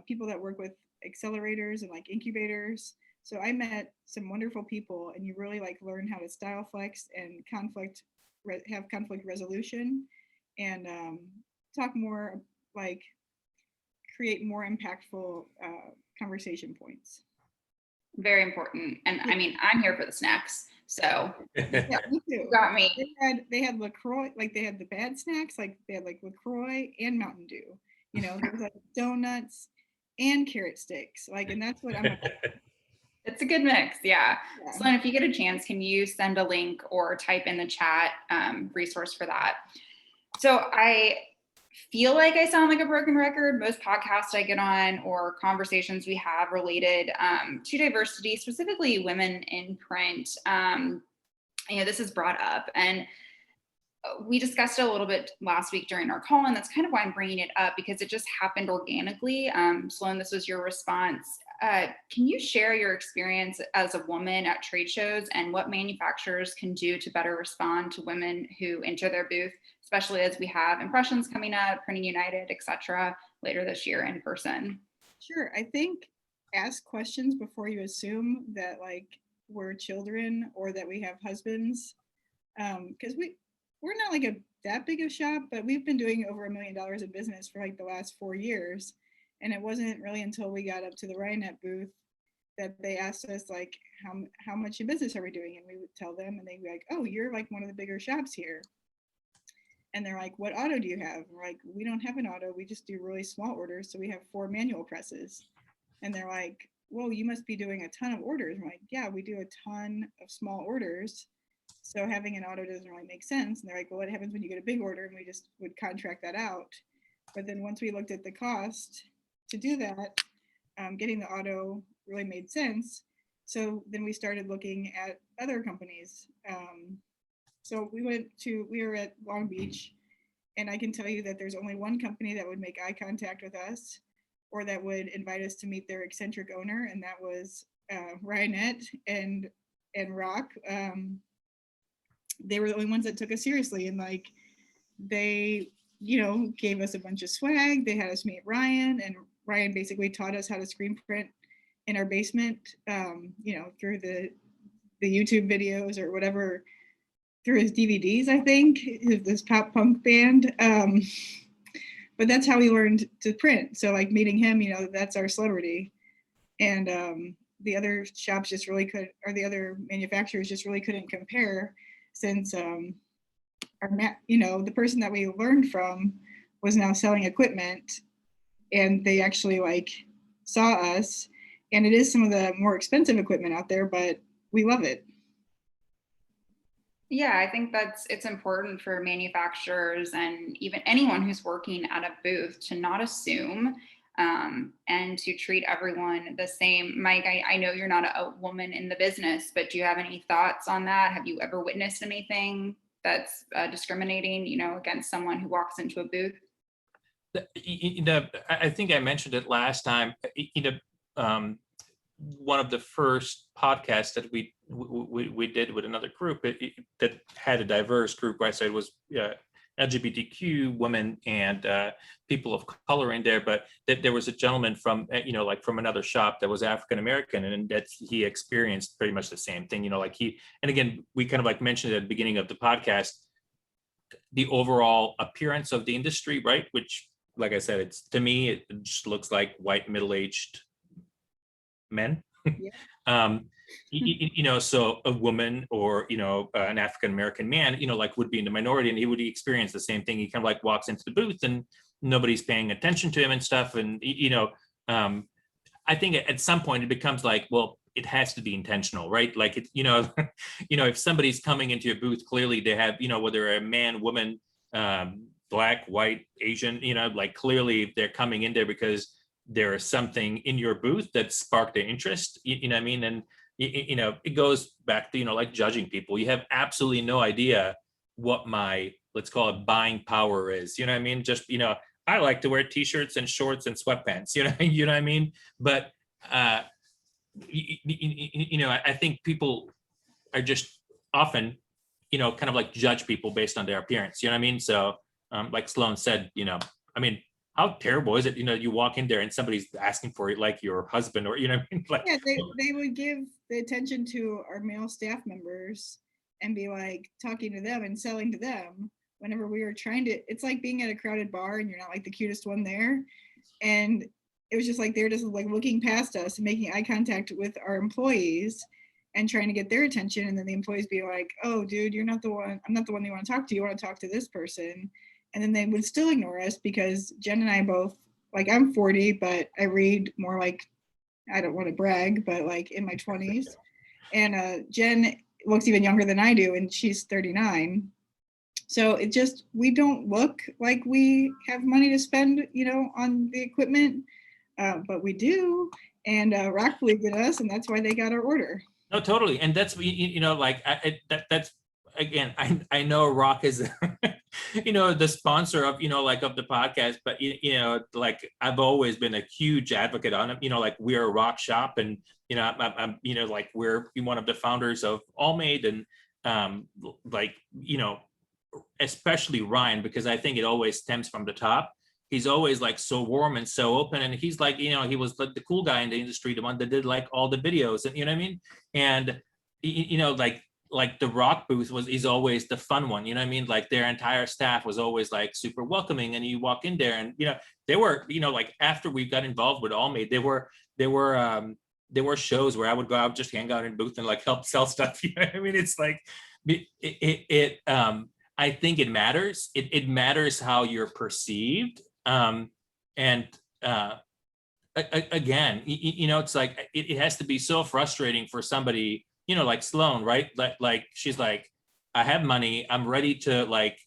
people that work with accelerators and like incubators. So I met some wonderful people, and you really like learn how to style flex and have conflict resolution, and talk more, like create more impactful conversation points. Very important. And I mean, I'm here for the snacks. So yeah, me too. Got me. They had LaCroix, like they had the bad snacks, like they had like LaCroix and Mountain Dew. You know, there was like donuts and carrot sticks. Like, and that's what I'm about. It's a good mix. Yeah. Sloan, if you get a chance, can you send a link or type in the chat resource for that? So I feel like I sound like a broken record. Most podcasts I get on or conversations we have related to diversity, specifically women in print, you know, this is brought up, and we discussed it a little bit last week during our call, and that's kind of why I'm bringing it up, because it just happened organically. Sloan, this was your response. Can you share your experience as a woman at trade shows and what manufacturers can do to better respond to women who enter their booth, especially as we have Impressions coming up, Printing United, et cetera, later this year in person? Sure. I think ask questions before you assume that like we're children or that we have husbands, because we're not like that big of a shop, but we've been doing over $1 million in business for like the last 4 years. And it wasn't really until we got up to the Ryonet booth that they asked us like, how much in business are we doing? And we would tell them, and they'd be like, oh, you're like one of the bigger shops here. And they're like, what auto do you have? And we're like, we don't have an auto. We just do really small orders. So we have 4 manual presses. And they're like, whoa, you must be doing a ton of orders. I'm like, yeah, we do a ton of small orders. So having an auto doesn't really make sense. And they're like, well, what happens when you get a big order? And we just would contract that out. But then once we looked at the cost to do that, getting the auto really made sense. So then we started looking at other companies. So we were at Long Beach, and I can tell you that there's only one company that would make eye contact with us or that would invite us to meet their eccentric owner, and that was Ryonet and Rock. They were the only ones that took us seriously, and like they, you know, gave us a bunch of swag. They had us meet Ryan, and Ryan basically taught us how to screen print in our basement, you know, through the YouTube videos or whatever, through his DVDs, I think, this pop punk band. But that's how we learned to print. So like meeting him, you know, that's our celebrity. And the other shops just really the other manufacturers just really couldn't compare. since the person that we learned from was now selling equipment, and they actually like saw us, and it is some of the more expensive equipment out there, but we love it. Yeah, I think it's important for manufacturers and even anyone who's working at a booth to not assume and to treat everyone the same. Mike, I know you're not a woman in the business, but do you have any thoughts on that? Have you ever witnessed anything that's discriminating, against someone who walks into a booth? I think I mentioned it last time. One of the first podcasts that we did with another group that had a diverse group, right? So it was LGBTQ women and people of color in there, but there was a gentleman from from another shop that was African American, and that he experienced pretty much the same thing. And again, we kind of like mentioned at the beginning of the podcast, the overall appearance of the industry, right? Which, like I said, to me it just looks like white middle-aged men. Yeah. So a woman or an African American man would be in the minority, and he would experience the same thing. He kind of like walks into the booth and nobody's paying attention to him and stuff, and I think at some point it becomes like, well, it has to be intentional, right? Like if somebody's coming into your booth, clearly they have whether a man, woman, black, white, Asian, like clearly they're coming in there because there is something in your booth that sparked their interest, what I mean? And, it goes back to, like judging people. You have absolutely no idea what my, let's call it buying power is, what I mean? Just, I like to wear t-shirts and shorts and sweatpants, you know what I mean? But, I think people are just often, kind of like judge people based on their appearance, you know what I mean? So, like Sloan said, I mean, how terrible is it? You walk in there and somebody's asking for it, like your husband, or like. Yeah, they would give the attention to our male staff members and be like talking to them and selling to them whenever we were trying to. It's like being at a crowded bar and you're not like the cutest one there, and it was just like they're just like looking past us and making eye contact with our employees and trying to get their attention, and then the employees be like, "Oh, dude, you're not the one. I'm not the one you want to talk to. You want to talk to this person." And then they would still ignore us because Jen and I both, like, I'm 40, but I read more like, I don't want to brag, but like in my 20s. And Jen looks even younger than I do, and she's 39. So we don't look like we have money to spend, on the equipment, but we do. And Rock believed in us, and that's why they got our order. No, totally. And that's, like that's, again, I know Rock is, the sponsor of, of the podcast, but, like I've always been a huge advocate on it, like we're a rock shop, and, I'm like we're one of the founders of Allmade, and like, especially Ryan, because I think it always stems from the top. He's always like so warm and so open, and he's like, he was like the cool guy in the industry, the one that did like all the videos, and what I mean? And like the Rock booth is always the fun one, what I mean? Like their entire staff was always like super welcoming, and you walk in there and they were, like after we got involved with Allmade, there were shows where I would go out, just hang out in booth and like help sell stuff. I mean? It's like I think it matters. It matters how you're perceived. And again, it's like it has to be so frustrating for somebody, like Sloan, right? Like she's like, I have money, I'm ready to like,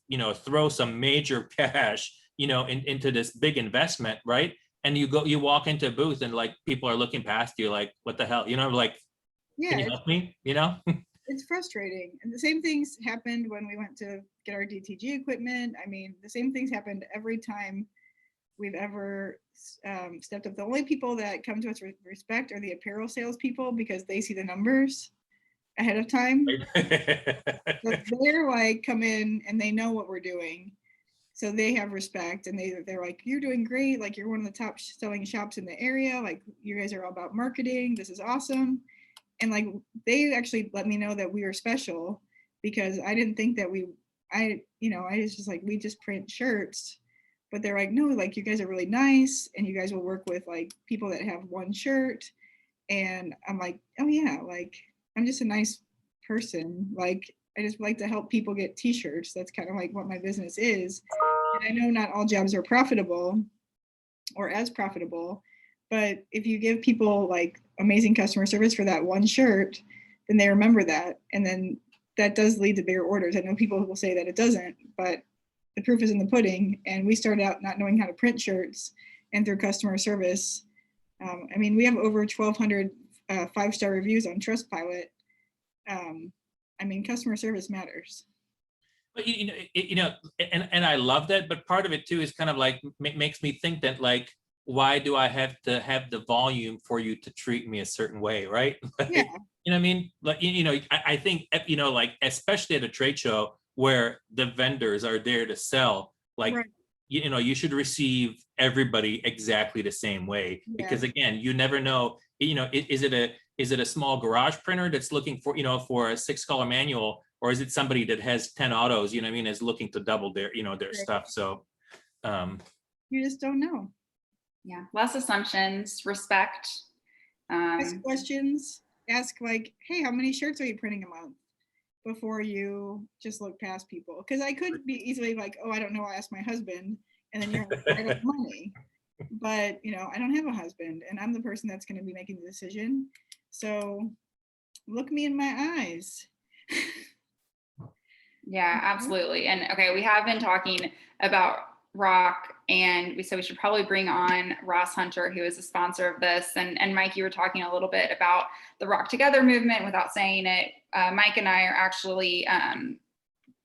throw some major cash, into this big investment, right? And you walk into a booth and like people are looking past you, like, what the hell, like, Yeah, can you help me? it's frustrating. And the same things happened when we went to get our DTG equipment. I mean, the same things happened every time we've ever stepped up. The only people that come to us with respect are the apparel salespeople, because they see the numbers ahead of time. But they're like, come in and they know what we're doing. So they have respect, and they're like, you're doing great. Like, you're one of the top selling shops in the area. Like, you guys are all about marketing. This is awesome. And like, they actually let me know that we are special, because I didn't think that I was just like, we just print shirts. But they're like, no, like, you guys are really nice, and you guys will work with like people that have one shirt. And I'm like, oh yeah, like, I'm just a nice person. Like, I just like to help people get t-shirts. That's kind of like what my business is. And I know not all jobs are profitable or as profitable, but if you give people like amazing customer service for that one shirt, then they remember that. And then that does lead to bigger orders. I know people will say that it doesn't, but the proof is in the pudding. And we started out not knowing how to print shirts, and through customer service. I mean, we have over 1,200 5-star reviews on Trustpilot. I mean, customer service matters. But and I love that, but part of it too is kind of like makes me think that like, why do I have to have the volume for you to treat me a certain way, right? Like, Yeah. you know what I mean? Like, I think, like, especially at a trade show where the vendors are there to sell, like, Right. You should receive everybody exactly the same way. Yeah. Because again, you never know, is it a small garage printer that's looking for, for a 6-color manual, or is it somebody that has 10 autos, is looking to double their, their Right. stuff. So, You just don't know. Yeah, less assumptions, respect. Ask questions. Ask like, hey, how many shirts are you printing a month? Before you just look past people. Because I could be easily like, oh, I don't know, I'll ask my husband. And then you're like, I don't money. But I don't have a husband, and I'm the person that's going to be making the decision. So look me in my eyes. Yeah, absolutely. And okay, we have been talking about Rock, and we said we should probably bring on Ross Hunter, who is a sponsor of this. And Mike, you were talking a little bit about the Rock Together movement without saying it. Mike and I are actually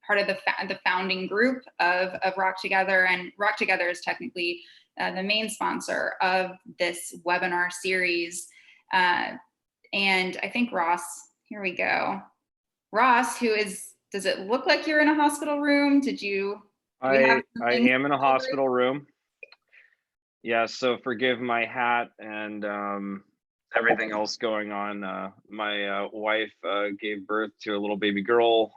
part of the founding group of Rock Together, and Rock Together is technically the main sponsor of this webinar series. And I think Ross, here we go. Ross, does it look like you're in a hospital room? I am in a hospital room. Yeah, so forgive my hat and everything else going on. My wife gave birth to a little baby girl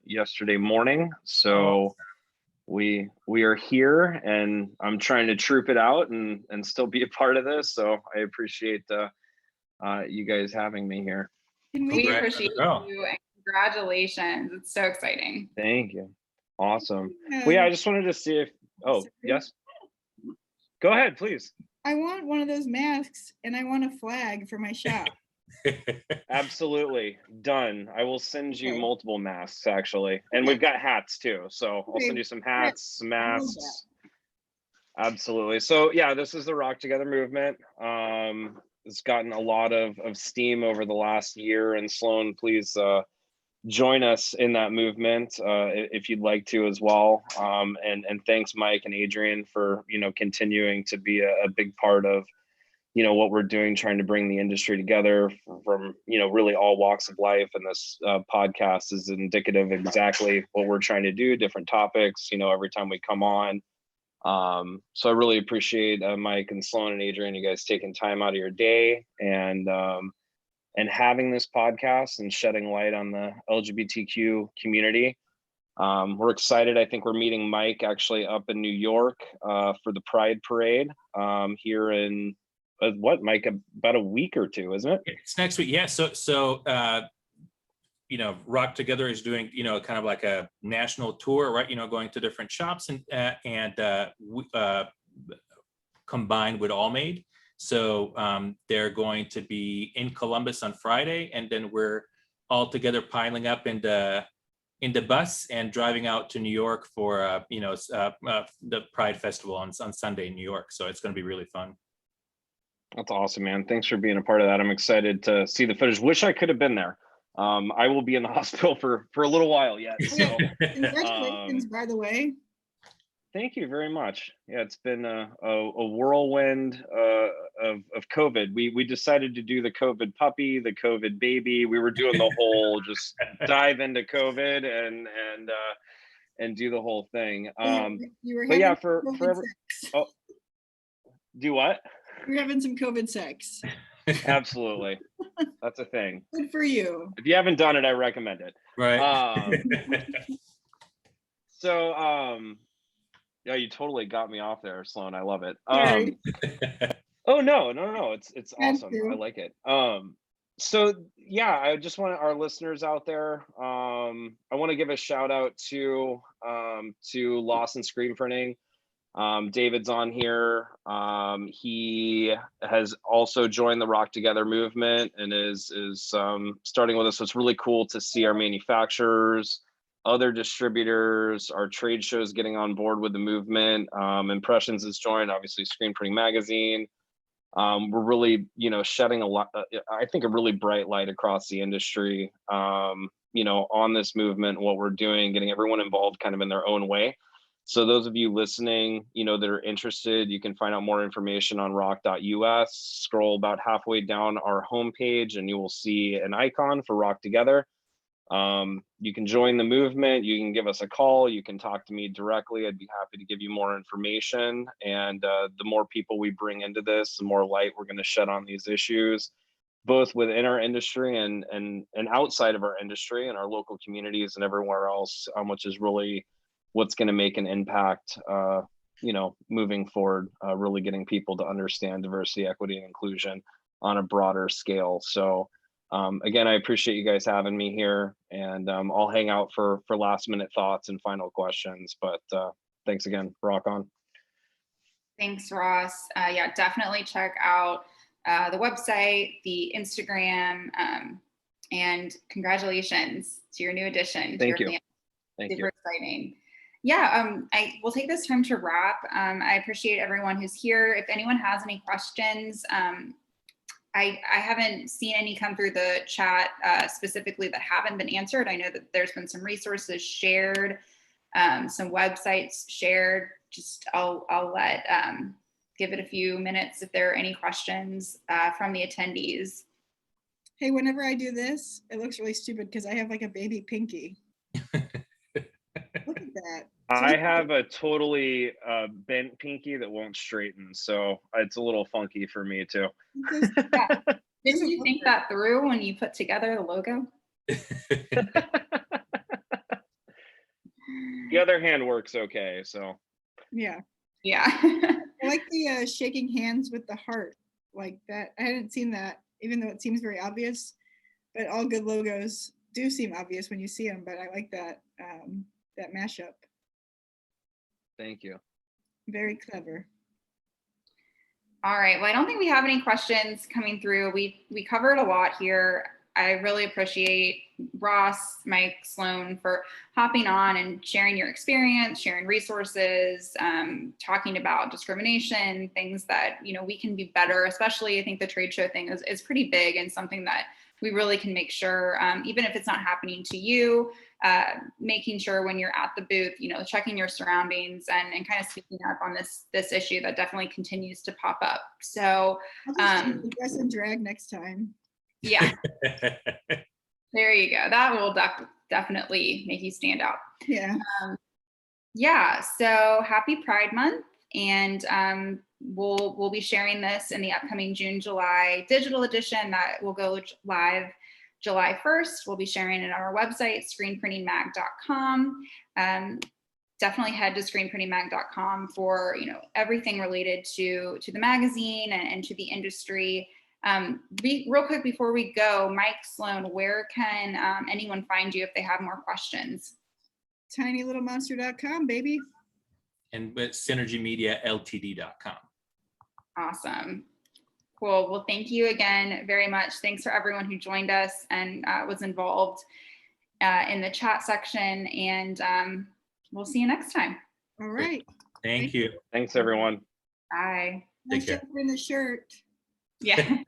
yesterday morning. So we are here, and I'm trying to troop it out and still be a part of this. So I appreciate you guys having me here. We appreciate you, and congratulations. It's so exciting. Thank you. Awesome. Well, yeah, I just wanted to see if, yes. Go ahead, please. I want one of those masks, and I want a flag for my shop. Absolutely. Done. I will send you multiple masks, actually. And we've got hats too. So I'll send you some hats, some masks. Absolutely. So yeah, this is the Rock Together movement. It's gotten a lot of steam over the last year, and Sloan, please join us in that movement if you'd like to as well. And thanks, Mike and Adrian, for continuing to be a big part of what we're doing, trying to bring the industry together from really all walks of life. And this podcast is indicative of exactly what we're trying to do, different topics every time we come on. So I really appreciate Mike and Sloan and Adrian, you guys taking time out of your day and having this podcast and shedding light on the LGBTQ community. We're excited. I think we're meeting Mike actually up in New York for the Pride Parade here in Mike, about a week or two, isn't it? It's next week. Yeah. So Rock Together is doing kind of like a national tour, right? Going to different shops and combined with All Made. So they're going to be in Columbus on Friday, and then we're all together piling up in the bus and driving out to New York for the Pride Festival on Sunday in New York. So it's going to be really fun. That's awesome, man. Thanks for being a part of that. I'm excited to see the footage. Wish I could have been there. I will be in the hospital for a little while yet. So, congratulations, by the way. Thank you very much. Yeah, it's been a whirlwind of COVID. We decided to do the COVID puppy, the COVID baby. We were doing the whole just dive into COVID and do the whole thing. You were but yeah, do what? You're having some COVID sex. Absolutely. That's a thing. Good for you. If you haven't done it, I recommend it. Right. Yeah, you totally got me off there, Sloan. I love it. Sorry. Oh no. It's awesome. I like it. So yeah, I just want our listeners out there. I want to give a shout out to Lawson Screen Printing. David's on here. He has also joined the Rock Together movement and is starting with us. So it's really cool to see our manufacturers, other distributors, our trade shows getting on board with the movement. Impressions has joined, obviously Screen Printing Magazine. We're really, shedding a lot, I think a really bright light across the industry, on this movement, what we're doing, getting everyone involved kind of in their own way. So those of you listening, that are interested, you can find out more information on rock.us. Scroll about halfway down our homepage and you will see an icon for Rock Together. You can join the movement, you can give us a call, you can talk to me directly. I'd be happy to give you more information. And the more people we bring into this, the more light we're going to shed on these issues, both within our industry and outside of our industry and our local communities and everywhere else, which is really what's going to make an impact, moving forward, really getting people to understand diversity, equity, and inclusion on a broader scale. So again, I appreciate you guys having me here, and I'll hang out for last minute thoughts and final questions, but thanks again. Rock on. Thanks, Ross. Yeah, definitely check out the website, the Instagram, and congratulations to your new addition. Thank to your you. family. Thank Super you. exciting. Yeah, I will take this time to wrap. I appreciate everyone who's here. If anyone has any questions, I haven't seen any come through the chat specifically that haven't been answered. I know that there's been some resources shared, some websites shared. Just I'll let give it a few minutes if there are any questions from the attendees. Hey, whenever I do this, it looks really stupid because I have like a baby pinky. Look at that. I have a totally bent pinky that won't straighten, so it's a little funky for me too. Didn't you think that through when you put together the logo? The other hand works okay, so. Yeah. Yeah. I like the shaking hands with the heart, like that. I hadn't seen that, even though it seems very obvious, but all good logos do seem obvious when you see them, but I like that, that mashup. Thank you. Very clever. All right. Well, I don't think we have any questions coming through. We covered a lot here. I really appreciate Ross, Mike, Sloan for hopping on and sharing your experience, sharing resources, talking about discrimination, things that, we can be better, especially I think the trade show thing is pretty big and something that we really can make sure, even if it's not happening to you, making sure when you're at the booth, checking your surroundings and kind of speaking up on this issue that definitely continues to pop up. So I'll just dress and drag next time. Yeah, there you go. That will definitely make you stand out. Yeah. Yeah. So happy Pride Month, and we'll be sharing this in the upcoming June-July digital edition that will go live July 1st. We'll be sharing it on our website, screenprintingmag.com. Definitely head to screenprintingmag.com for everything related to the magazine and to the industry. Real quick before we go, Mike, Sloan, where can anyone find you if they have more questions? tinylittlemonster.com, baby. And with synergymedialtd.com. Awesome. Cool. Well, thank you again very much. Thanks for everyone who joined us and was involved in the chat section. And we'll see you next time. All right. Thank you. Thanks, everyone. Bye. Take care. In the shirt. Yeah.